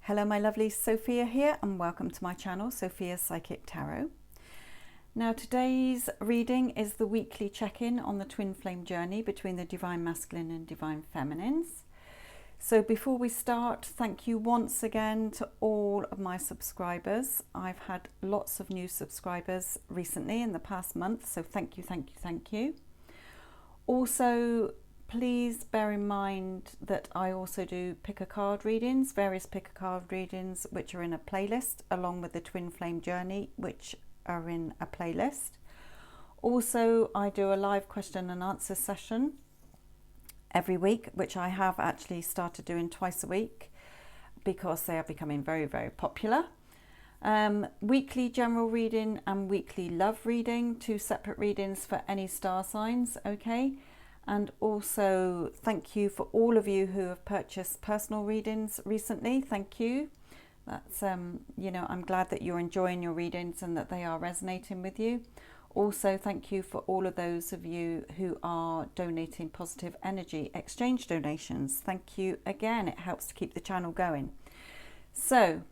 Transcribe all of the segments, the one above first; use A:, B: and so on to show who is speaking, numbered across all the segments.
A: Hello my lovely, Sophia here and welcome to my channel, Sophia's Psychic Tarot. Now today's reading is the weekly check-in on the twin flame journey between the Divine Masculine and Divine Feminines. So before we start, thank you once again to all of my subscribers. I've had lots of new subscribers recently in the past month, so thank you, thank you, thank you. Also, please bear in mind that I also do pick a card readings, various pick a card readings, which are in a playlist, along with the twin flame journey, which are in a playlist. Also, I do a live question and answer session every week, which I have actually started doing twice a week because they are becoming very, very popular. Weekly general reading and weekly love reading, two separate readings for any star signs, okay? And also thank you for all of you who have purchased personal readings recently. Thank you. That's, you know, I'm glad that you're enjoying your readings and that they are resonating with you. Also, thank you for all of those of you who are donating positive energy exchange donations. Thank you again. It helps to keep the channel going. So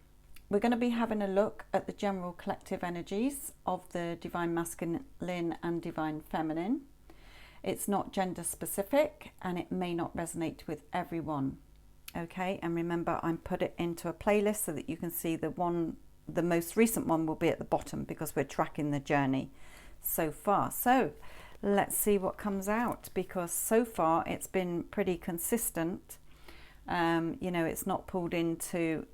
A: we're going to be having a look at the general collective energies of the Divine Masculine and Divine Feminine. It's not gender specific and it may not resonate with everyone. Okay, and remember, I'm put it into a playlist so that you can see the most recent one will be at the bottom because we're tracking the journey so far. So let's see what comes out, because so far it's been pretty consistent. You know, it's not pulled into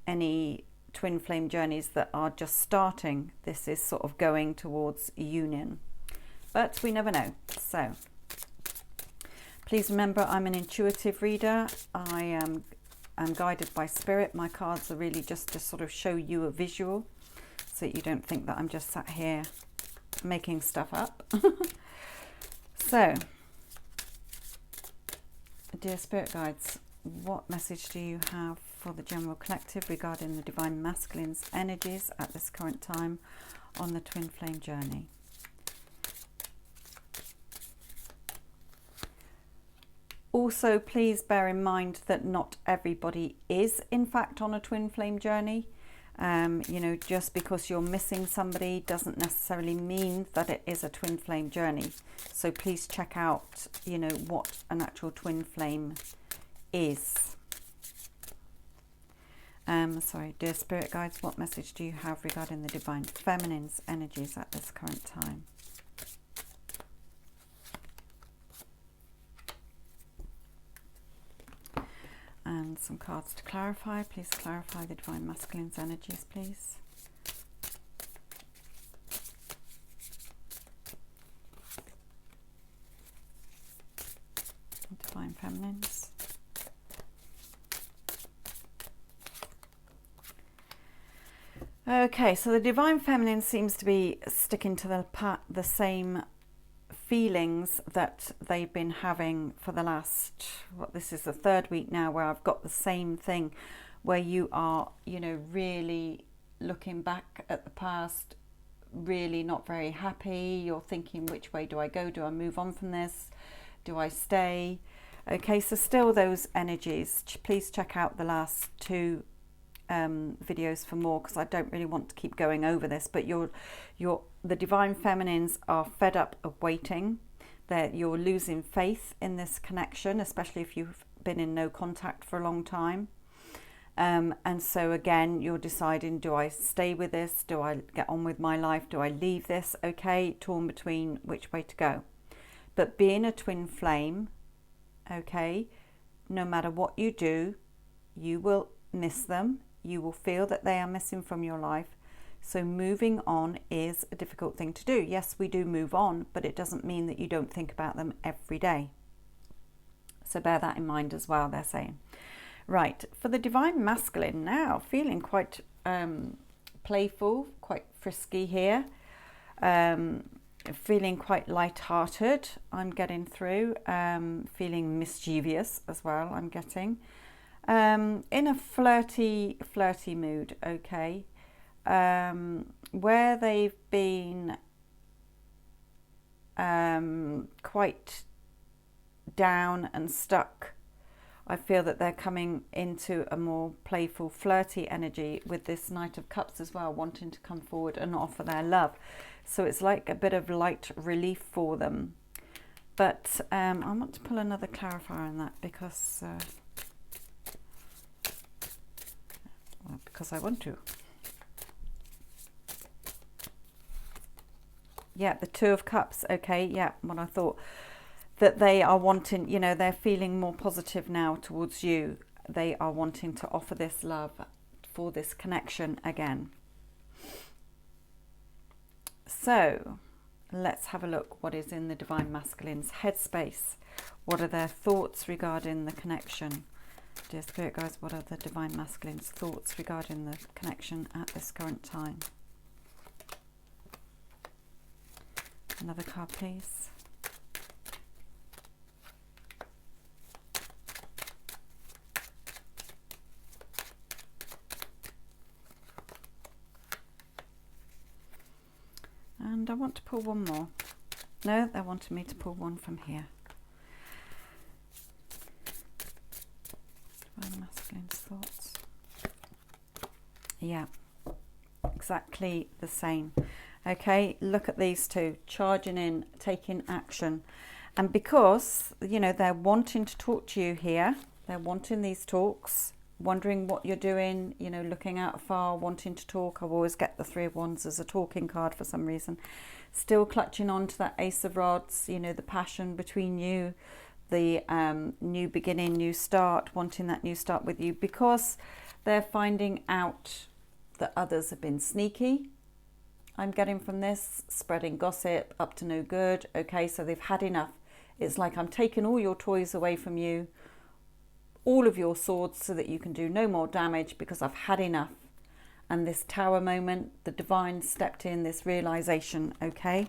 A: any twin flame journeys that are just starting. This is sort of going towards union. But we never know. So please remember, I'm an intuitive reader. I am guided by spirit. My cards are really just to sort of show you a visual so that you don't think that I'm just sat here making stuff up. So, dear spirit guides, what message do you have for the general collective regarding the Divine Masculine's energies at this current time on the twin flame journey? Also, please bear in mind that not everybody is in fact on a twin flame journey. You know, just because you're missing somebody doesn't necessarily mean that it is a twin flame journey. So please check out, you know, what an actual twin flame is. Sorry, dear spirit guides, what message do you have regarding the Divine Feminine's energies at this current time? And some cards to clarify. Please clarify the Divine Masculine's energies, please. Divine Feminines. Okay, so the Divine Feminine seems to be sticking to the same feelings that they've been having for the last, this is the third week now where I've got the same thing, where you are, you know, really looking back at the past, really not very happy. You're thinking, which way do I go? Do I move on from this? Do I stay? Okay, so still those energies. Please check out the last two videos for more, because I don't really want to keep going over this, but the Divine Feminines are fed up of waiting. You're losing faith in this connection, especially if you've been in no contact for a long time. And so again, you're deciding, do I stay with this? Do I get on with my life? Do I leave this? Okay, torn between which way to go. But being a twin flame, okay, no matter what you do, you will miss them. You will feel that they are missing from your life. So moving on is a difficult thing to do. Yes, we do move on, but it doesn't mean that you don't think about them every day. So bear that in mind as well, they're saying. Right, for the Divine Masculine now, feeling quite playful, quite frisky here. Feeling quite light-hearted, I'm getting through. Feeling mischievous as well, I'm getting. In a flirty mood, okay, where they've been quite down and stuck I feel that they're coming into a more playful, flirty energy with this Knight of Cups as well, wanting to come forward and offer their love. So it's like a bit of light relief for them. But I want to pull another clarifier on that because I want to. Yeah, the Two of Cups. Okay, yeah, what I thought. That they are wanting, you know, they're feeling more positive now towards you. They are wanting to offer this love for this connection again. So let's have a look what is in the Divine Masculine's headspace. What are their thoughts regarding the connection? Dear Spirit Guides, what are the Divine Masculine's thoughts regarding the connection at this current time? Another card, please. And I want to pull one more. No, they wanted me to pull one from here. Divine Masculine's thoughts. Yeah, exactly the same. Okay, look at these two, charging in, taking action. And because, you know, they're wanting to talk to you here, they're wanting these talks, wondering what you're doing, you know, looking out afar, wanting to talk. I always get the Three of Wands as a talking card for some reason. Still clutching on to that Ace of Rods, you know, the passion between you, the new beginning, new start, wanting that new start with you, because they're finding out that others have been sneaky. I'm getting from this, spreading gossip, up to no good. Okay, so they've had enough. It's like, I'm taking all your toys away from you, all of your swords, so that you can do no more damage, because I've had enough. And this Tower moment, the divine stepped in, this realization. Okay,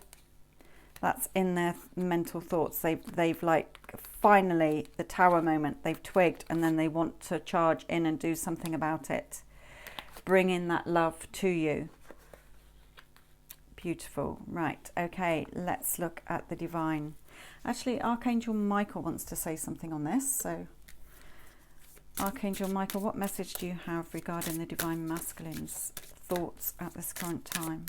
A: that's in their mental thoughts. They've like, finally, the Tower moment, they've twigged, and then they want to charge in and do something about it. Bring in that love to you. Beautiful. Right, okay, let's look at the divine. Actually, Archangel Michael wants to say something on this. So Archangel Michael, what message do you have regarding the Divine Masculine's thoughts at this current time?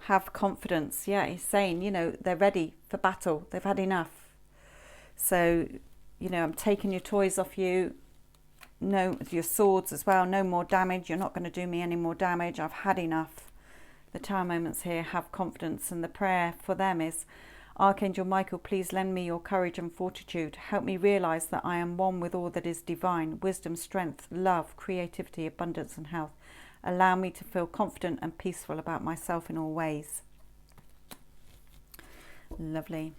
A: Have confidence. Yeah, he's saying, you know, they're ready for battle. They've had enough. So, you know, I'm taking your toys off you. No, your swords as well. No more damage. You're not going to do me any more damage. I've had enough. The Tower moments here, have confidence. And the prayer for them is, Archangel Michael, please lend me your courage and fortitude. Help me realize that I am one with all that is divine. Wisdom, strength, love, creativity, abundance and health. Allow me to feel confident and peaceful about myself in all ways. Lovely.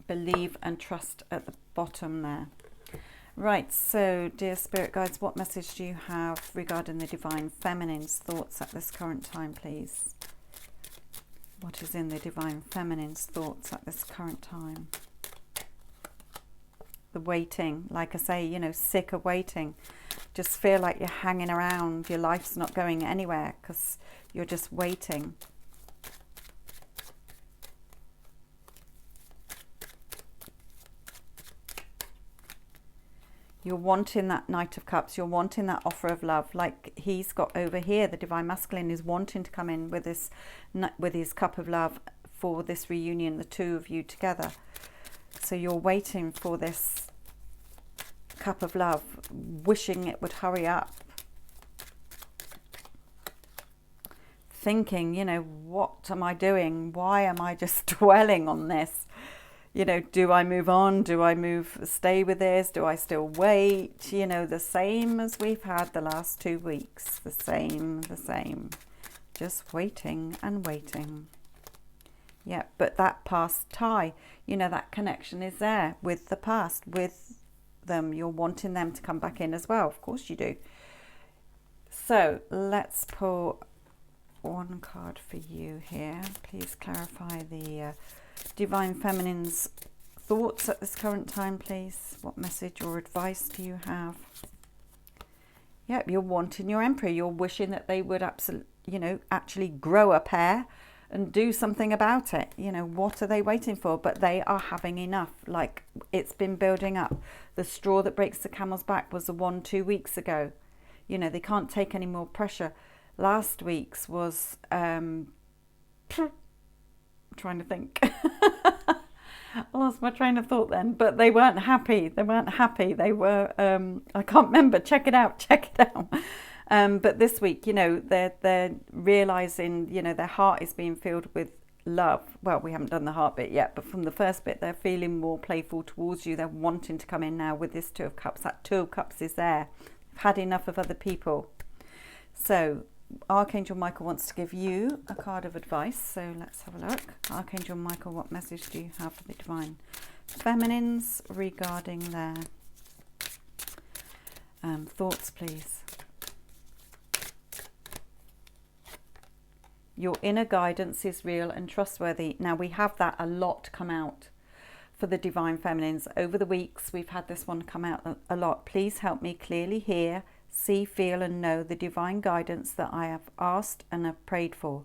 A: Believe and trust at the bottom there. Right, so dear Spirit Guides, what message do you have regarding the Divine Feminine's thoughts at this current time, please? What is in the Divine Feminine's thoughts at this current time? The waiting, like I say, you know, sick of waiting. Just feel like you're hanging around. Your life's not going anywhere because you're just waiting. You're wanting that Knight of Cups. You're wanting that offer of love, like he's got over here. The Divine Masculine is wanting to come in with this, with his cup of love for this reunion, the two of you together. So you're waiting for this cup of love, wishing it would hurry up. Thinking, you know, what am I doing? Why am I just dwelling on this? You know, do I move on? Do I stay with this? Do I still wait? You know, the same as we've had the last 2 weeks. The same. Just waiting and waiting. Yeah, but that past tie, you know, that connection is there with the past, with them. You're wanting them to come back in as well. Of course you do. So let's pull one card for you here. Please clarify the Divine Feminine's thoughts at this current time, please. What message or advice do you have? Yep, you're wanting your Emperor. You're wishing that they would absolutely, you know, actually grow a pair and do something about it. You know, what are they waiting for? But they are having enough. Like, it's been building up. The straw that breaks the camel's back was the one 2 weeks ago. You know, they can't take any more pressure. Last week's was trying to think. I lost my train of thought then, but they weren't happy. They weren't happy. They were, I can't remember. Check it out. Check it out. But this week, you know, they're realizing, you know, their heart is being filled with love. Well, we haven't done the heart bit yet, but from the first bit, they're feeling more playful towards you. They're wanting to come in now with this Two of Cups. That Two of Cups is there. They've had enough of other people. So Archangel Michael wants to give you a card of advice. So let's have a look. Archangel Michael, what message do you have for the Divine Feminines regarding their thoughts, please? Your inner guidance is real and trustworthy. Now, we have that a lot come out for the Divine Feminines. Over the weeks, we've had this one come out a lot. Please help me clearly hear, see, feel and know the divine guidance that I have asked and have prayed for.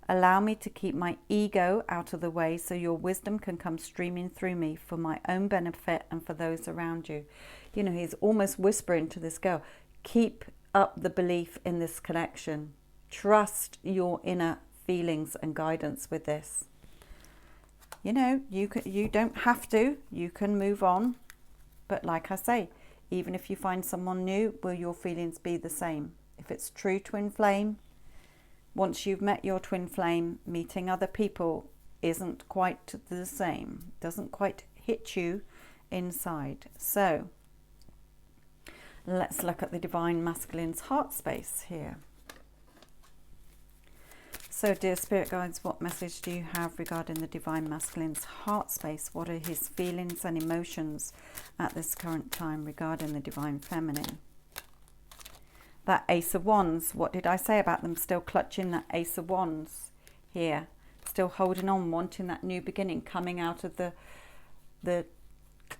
A: Allow me to keep my ego out of the way so your wisdom can come streaming through me for my own benefit and for those around you. You know, he's almost whispering to this girl, keep up the belief in this connection. Trust your inner feelings and guidance with this. You know, you don't have to. You can move on. But like I say, even if you find someone new, will your feelings be the same? If it's true twin flame, once you've met your twin flame, meeting other people isn't quite the same. Doesn't quite hit you inside. So let's look at the Divine Masculine's heart space here. So, dear Spirit Guides, what message do you have regarding the Divine Masculine's heart space? What are his feelings and emotions at this current time regarding the Divine Feminine? That Ace of Wands, what did I say about them? Still clutching that Ace of Wands here. Still holding on, wanting that new beginning, coming out of the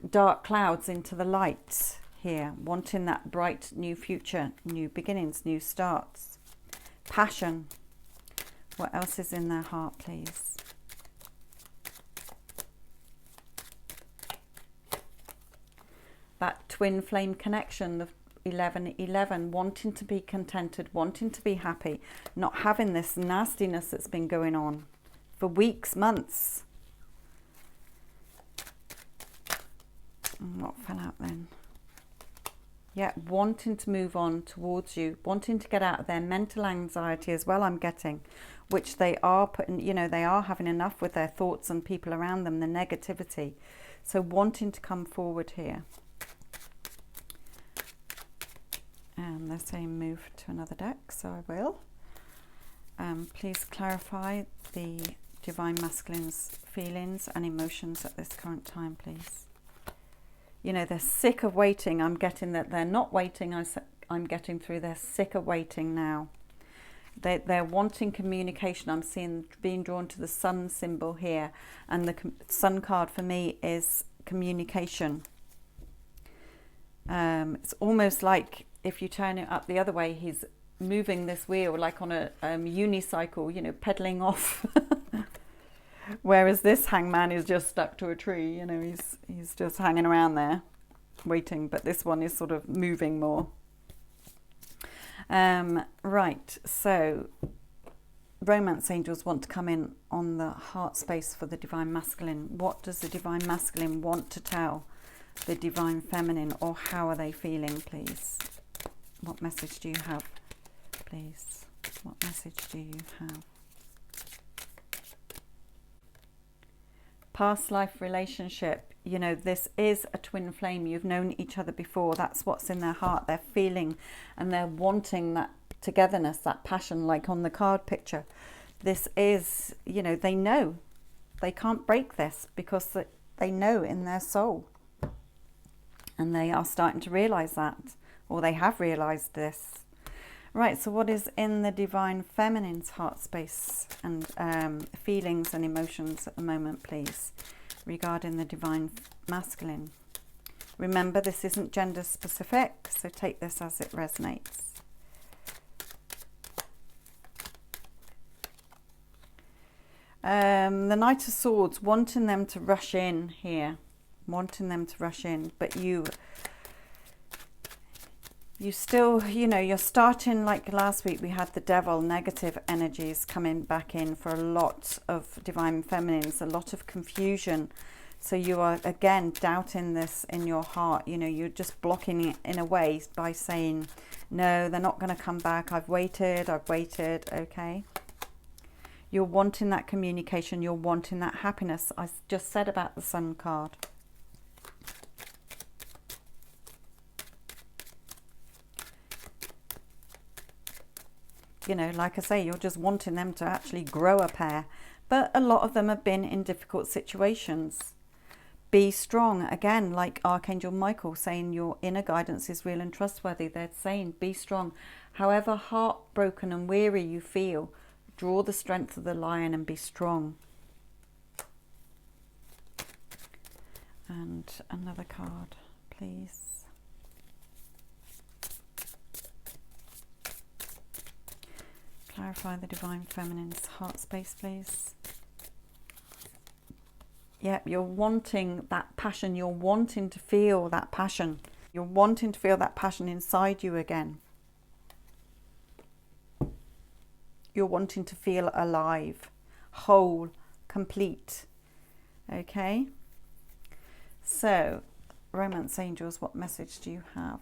A: dark clouds into the light here. Wanting that bright new future, new beginnings, new starts. Passion. What else is in their heart, please? That twin flame connection, the 1111, wanting to be contented, wanting to be happy, not having this nastiness that's been going on for weeks, months. And what fell out then? Yeah, wanting to move on towards you, wanting to get out of their mental anxiety as well, I'm getting, which they are putting, you know, they are having enough with their thoughts and people around them, the negativity. So wanting to come forward here. And they're saying move to another deck, so I will. Please clarify the Divine Masculine's feelings and emotions at this current time, please. You know, they're sick of waiting. I'm getting that they're not waiting. I'm getting through. They're sick of waiting now. They're wanting communication. I'm seeing being drawn to the sun symbol here. And the sun card for me is communication. It's almost like if you turn it up the other way, he's moving this wheel like on a unicycle, you know, pedaling off. Whereas this hangman is just stuck to a tree, you know, he's just hanging around there waiting, but this one is sort of moving more. Right, so romance angels want to come in on the heart space for the Divine Masculine. What does the Divine Masculine want to tell the Divine Feminine, or how are they feeling, please? What message do you have, please? What message do you have? Past life relationship, you know, this is a twin flame. You've known each other before. That's what's in their heart. They're feeling and they're wanting that togetherness, that passion, like on the card picture. This is, you know, they know they can't break this because they know in their soul. And they are starting to realize that, or they have realized this. Right, so what is in the Divine Feminine's heart space and feelings and emotions at the moment, please, regarding the Divine Masculine? Remember, this isn't gender specific, so take this as it resonates. The Knight of Swords, wanting them to rush in here. Wanting them to rush in. But you still, you know, you're starting, like last week we had the Devil, negative energies coming back in for a lot of Divine Feminines, a lot of confusion. So you are, again, doubting this in your heart. You know, you're just blocking it in a way by saying, no, they're not going to come back. I've waited, okay? You're wanting that communication. You're wanting that happiness. I just said about the Sun card. You know, like I say, you're just wanting them to actually grow a pair. But a lot of them have been in difficult situations. Be strong. Again, like Archangel Michael saying your inner guidance is real and trustworthy. They're saying be strong. However heartbroken and weary you feel, draw the strength of the lion and be strong. And another card, please. Clarify the Divine Feminine's heart space, please. Yep, you're wanting that passion. You're wanting to feel that passion. You're wanting to feel that passion inside you again. You're wanting to feel alive, whole, complete. Okay? So, Romance Angels, what message do you have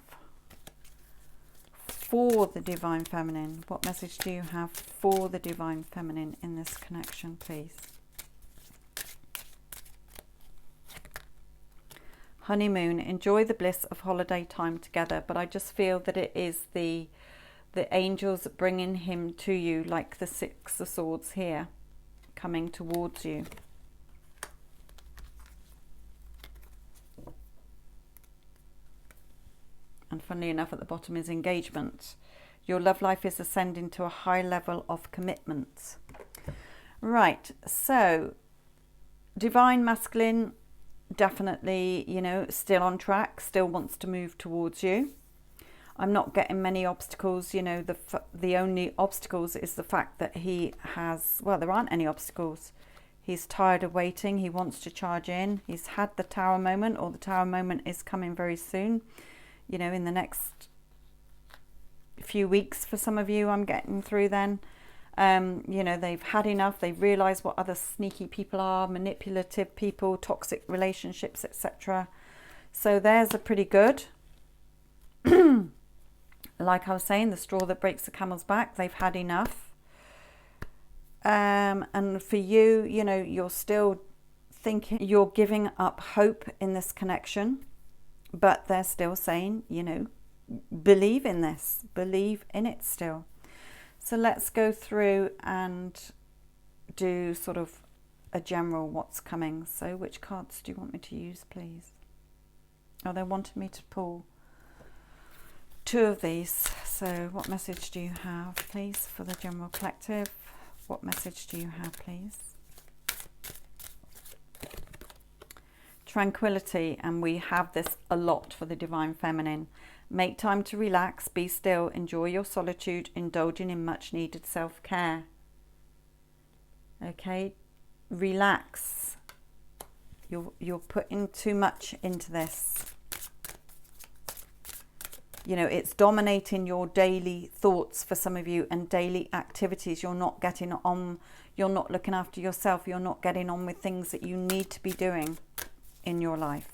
A: for the Divine Feminine? What message do you have for the Divine Feminine in this connection, please? Honeymoon, enjoy the bliss of holiday time together. But I just feel that it is the angels bringing him to you, like the Six of Swords here, coming towards you. And funnily enough, at the bottom is engagement. Your love life is ascending to a high level of commitment. Right, so Divine Masculine, definitely, you know, still on track, still wants to move towards you. I'm not getting many obstacles. You know, the only obstacles is the fact that he has, well, there aren't any obstacles. He's tired of waiting. He wants to charge in. He's had the Tower moment, or the Tower moment is coming very soon. You know, in the next few weeks for some of you, I'm getting through then. You know, they've had enough. They've realised what other sneaky people are, manipulative people, toxic relationships, etc. So there's a pretty good. Like I was saying, the straw that breaks the camel's back. They've had enough. And for you, you know, you're still thinking, you're giving up hope in this connection. But they're still saying, you know, believe in this. Believe in it still. So let's go through and do sort of a general what's coming. So which cards do you want me to use, please? Oh, they wanted me to pull 2 of these. So what message do you have, please, for the general collective? What message do you have, please? Tranquility, and we have this a lot for the Divine Feminine. Make time to relax, be still, enjoy your solitude, indulging in much needed self-care. Okay, relax. You're putting too much into this. You know, it's dominating your daily thoughts for some of you and daily activities. You're not getting on, you're not looking after yourself, you're not getting on with things that you need to be doing in your life.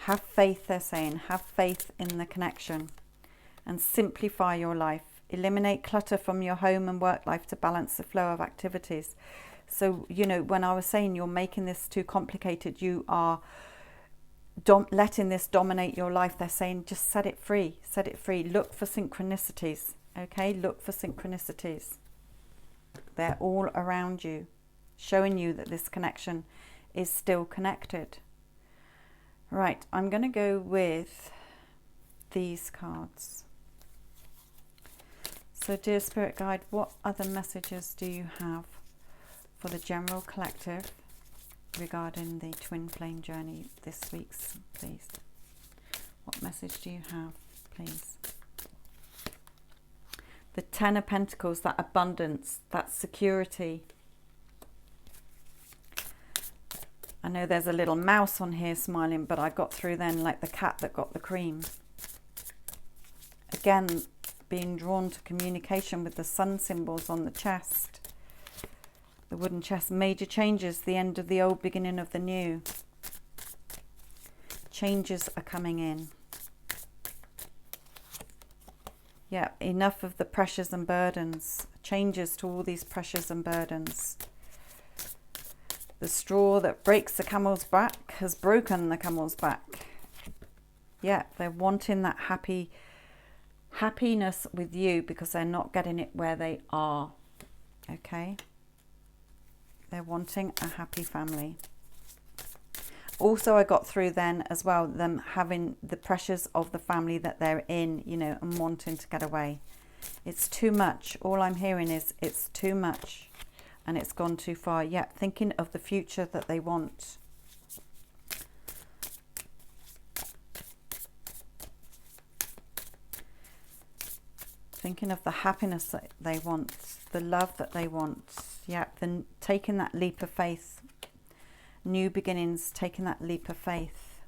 A: Have faith, they're saying. Have faith in the connection and simplify your life. Eliminate clutter from your home and work life to balance the flow of activities. So, you know, when I was saying you're making this too complicated, you are letting this dominate your life. They're saying just set it free. Set it free. Look for synchronicities. Okay, look for synchronicities. They're all around you, showing you that this connection is still connected. Right, I'm going to go with these cards. So, dear Spirit Guide, what other messages do you have for the general collective regarding the twin flame journey this week's, please? What message do you have, please? The Ten of Pentacles, that abundance, that security. I know there's a little mouse on here smiling, but I got through then like the cat that got the cream. Again, being drawn to communication with the sun symbols on the chest. The wooden chest. Major changes, the end of the old, beginning of the new. Changes are coming in. Yeah, enough of the pressures and burdens. Changes to all these pressures and burdens. The straw that breaks the camel's back has broken the camel's back. Yeah, they're wanting that happiness with you because they're not getting it where they are. Okay? They're wanting a happy family. Also, I got through then as well, them having the pressures of the family that they're in, you know, and wanting to get away. It's too much. All I'm hearing is it's too much and it's gone too far. Yeah, thinking of the future that they want. Thinking of the happiness that they want, the love that they want. Yeah, then taking that leap of faith. New beginnings, taking that leap of faith.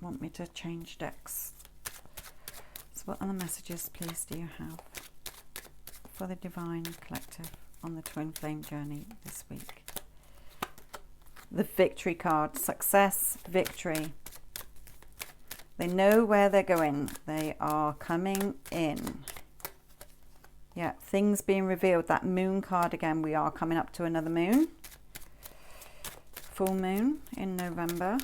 A: Want me to change decks? So what other messages, please, do you have for the Divine Collective on the Twin Flame journey this week? The Victory card. Success, victory. They know where they're going. They are coming in. Yeah, things being revealed. That moon card again. We are coming up to another moon. Full moon in November.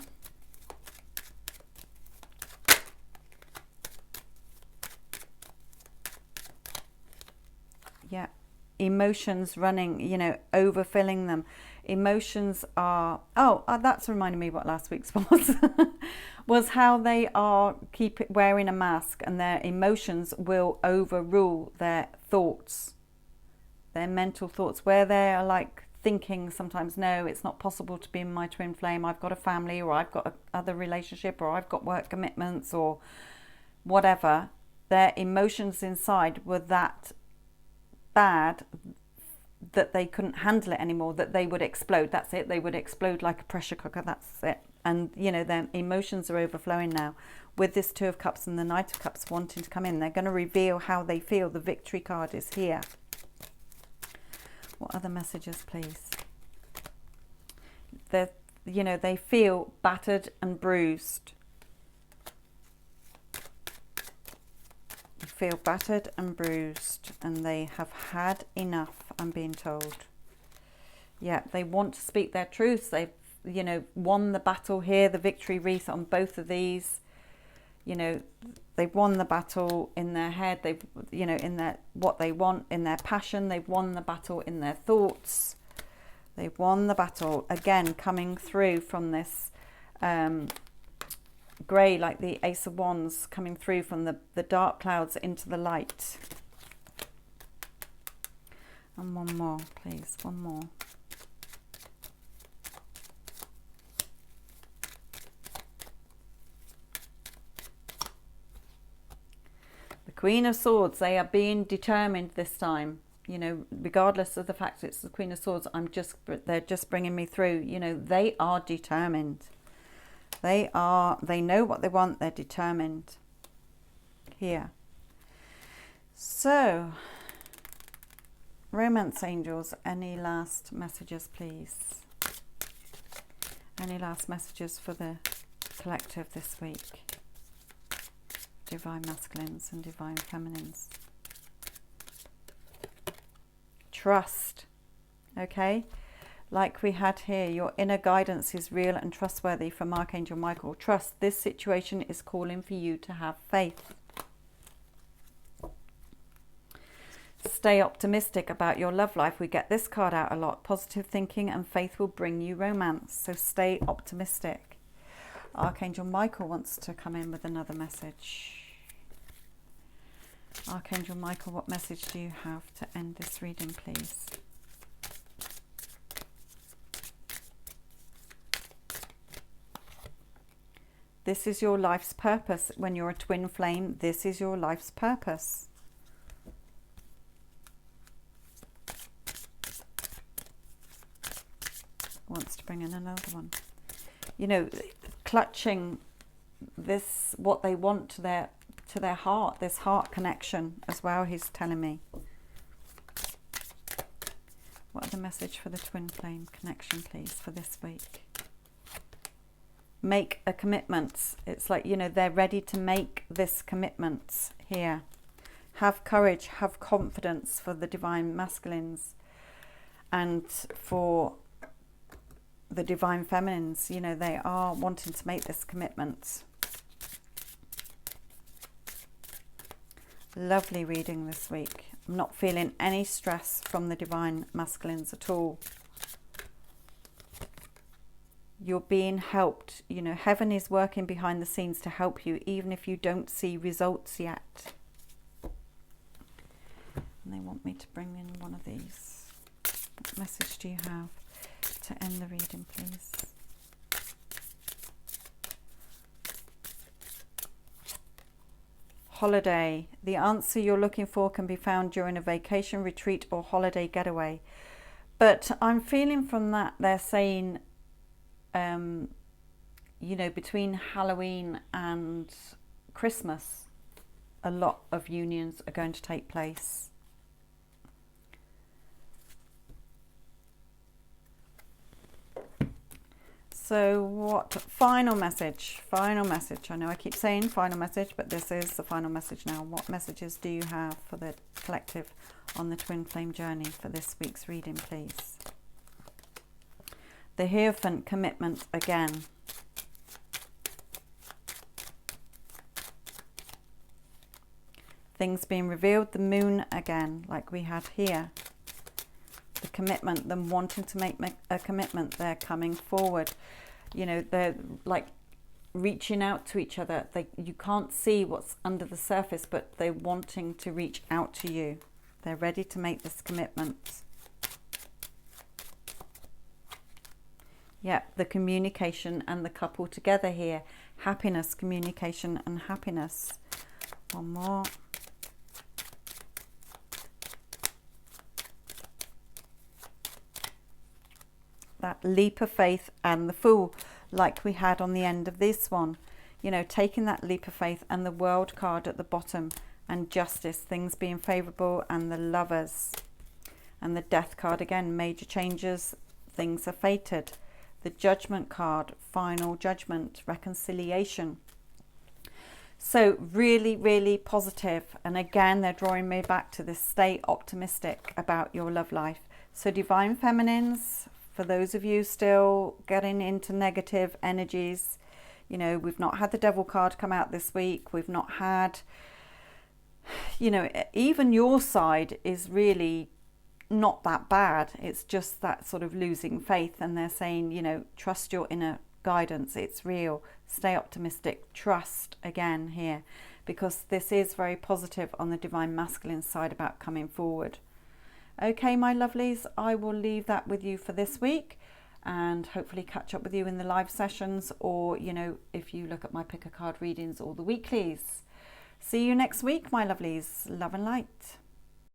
A: Yeah, emotions running, you know, overfilling them. Emotions are, that's reminding me what last week's was. Was how they are wearing a mask and their emotions will overrule their thoughts, their mental thoughts, where they're like thinking sometimes, no, it's not possible to be in my twin flame. I've got a family, or I've got another relationship, or I've got work commitments, or whatever. Their emotions inside were that bad that they couldn't handle it anymore, that they would explode. That's it. They would explode like a pressure cooker. That's it. And, you know, their emotions are overflowing now. With this Two of Cups and the Knight of Cups wanting to come in, they're going to reveal how they feel. The Victory card is here. What other messages, please? You know, they feel battered and bruised. They feel battered and bruised, and they have had enough, I'm being told. Yeah, they want to speak their truths. They've, you know, won the battle here. The victory wreath on both of these. You know, they've won the battle in their head. They've, you know, in their what they want, in their passion. They've won the battle in their thoughts. They've won the battle. Again, coming through from this grey, like the Ace of Wands, coming through from the dark clouds into the light. And one more, please. One more. Queen of Swords, they are being determined this time, you know, regardless of the fact it's the Queen of Swords. They're just bringing me through, you know, they are determined. They know what they want. They're determined here. So, romance angels, any last messages, please? Any last messages for the collective this week? Divine masculines and divine feminines. Trust. Okay, like we had here, your inner guidance is real and trustworthy from Archangel Michael. Trust. This situation is calling for you to have faith. Stay optimistic about your love life. We get this card out a lot. Positive thinking and faith will bring you romance. So stay optimistic. Archangel Michael wants to come in with another message. Archangel Michael, what message do you have to end this reading, please? This is your life's purpose. When you're a twin flame, this is your life's purpose. Wants to bring in another one. You know, clutching this, what they want to their heart, this heart connection as well, he's telling me. What other message for the twin flame connection, please, for this week? Make a commitment. It's like, you know, they're ready to make this commitment here. Have courage, have confidence for the divine masculines, and for the divine feminines. You know, they are wanting to make this commitment. Lovely reading this week. I'm not feeling any stress from the divine masculines at all. You're being helped. You know, heaven is working behind the scenes to help you, even if you don't see results yet. And they want me to bring in one of these. What message do you have to end the reading, please? Holiday. The answer you're looking for can be found during a vacation, retreat, or holiday getaway. But I'm feeling from that they're saying, you know, between Halloween and Christmas, a lot of unions are going to take place. So what final message? Final message. I know I keep saying final message, but this is the final message now. What messages do you have for the collective on the twin flame journey for this week's reading, please? The Hierophant, commitment again. Things being revealed, the Moon again, like we had here. The commitment, them wanting to make a commitment, they're coming forward. You know, they're like reaching out to each other. You can't see what's under the surface, but they're wanting to reach out to you. They're ready to make this commitment. Yeah, the communication and the couple together here. Happiness, communication and happiness. One more. That leap of faith and the Fool, like we had on the end of this one. You know, taking that leap of faith and the World card at the bottom, and Justice, things being favourable, and the Lovers. And the Death card again, major changes, things are fated. The Judgment card, final judgment, reconciliation. So really, really positive. And again, they're drawing me back to this, stay optimistic about your love life. So divine feminines, for those of you still getting into negative energies, you know, we've not had the Devil card come out this week. We've not had, you know, even your side is really not that bad. It's just that sort of losing faith. And they're saying, you know, trust your inner guidance. It's real. Stay optimistic. Trust again here, because this is very positive on the divine masculine side about coming forward. Okay, my lovelies, I will leave that with you for this week, and hopefully catch up with you in the live sessions, or, you know, if you look at my pick a card readings or the weeklies. See you next week, my lovelies. Love and light.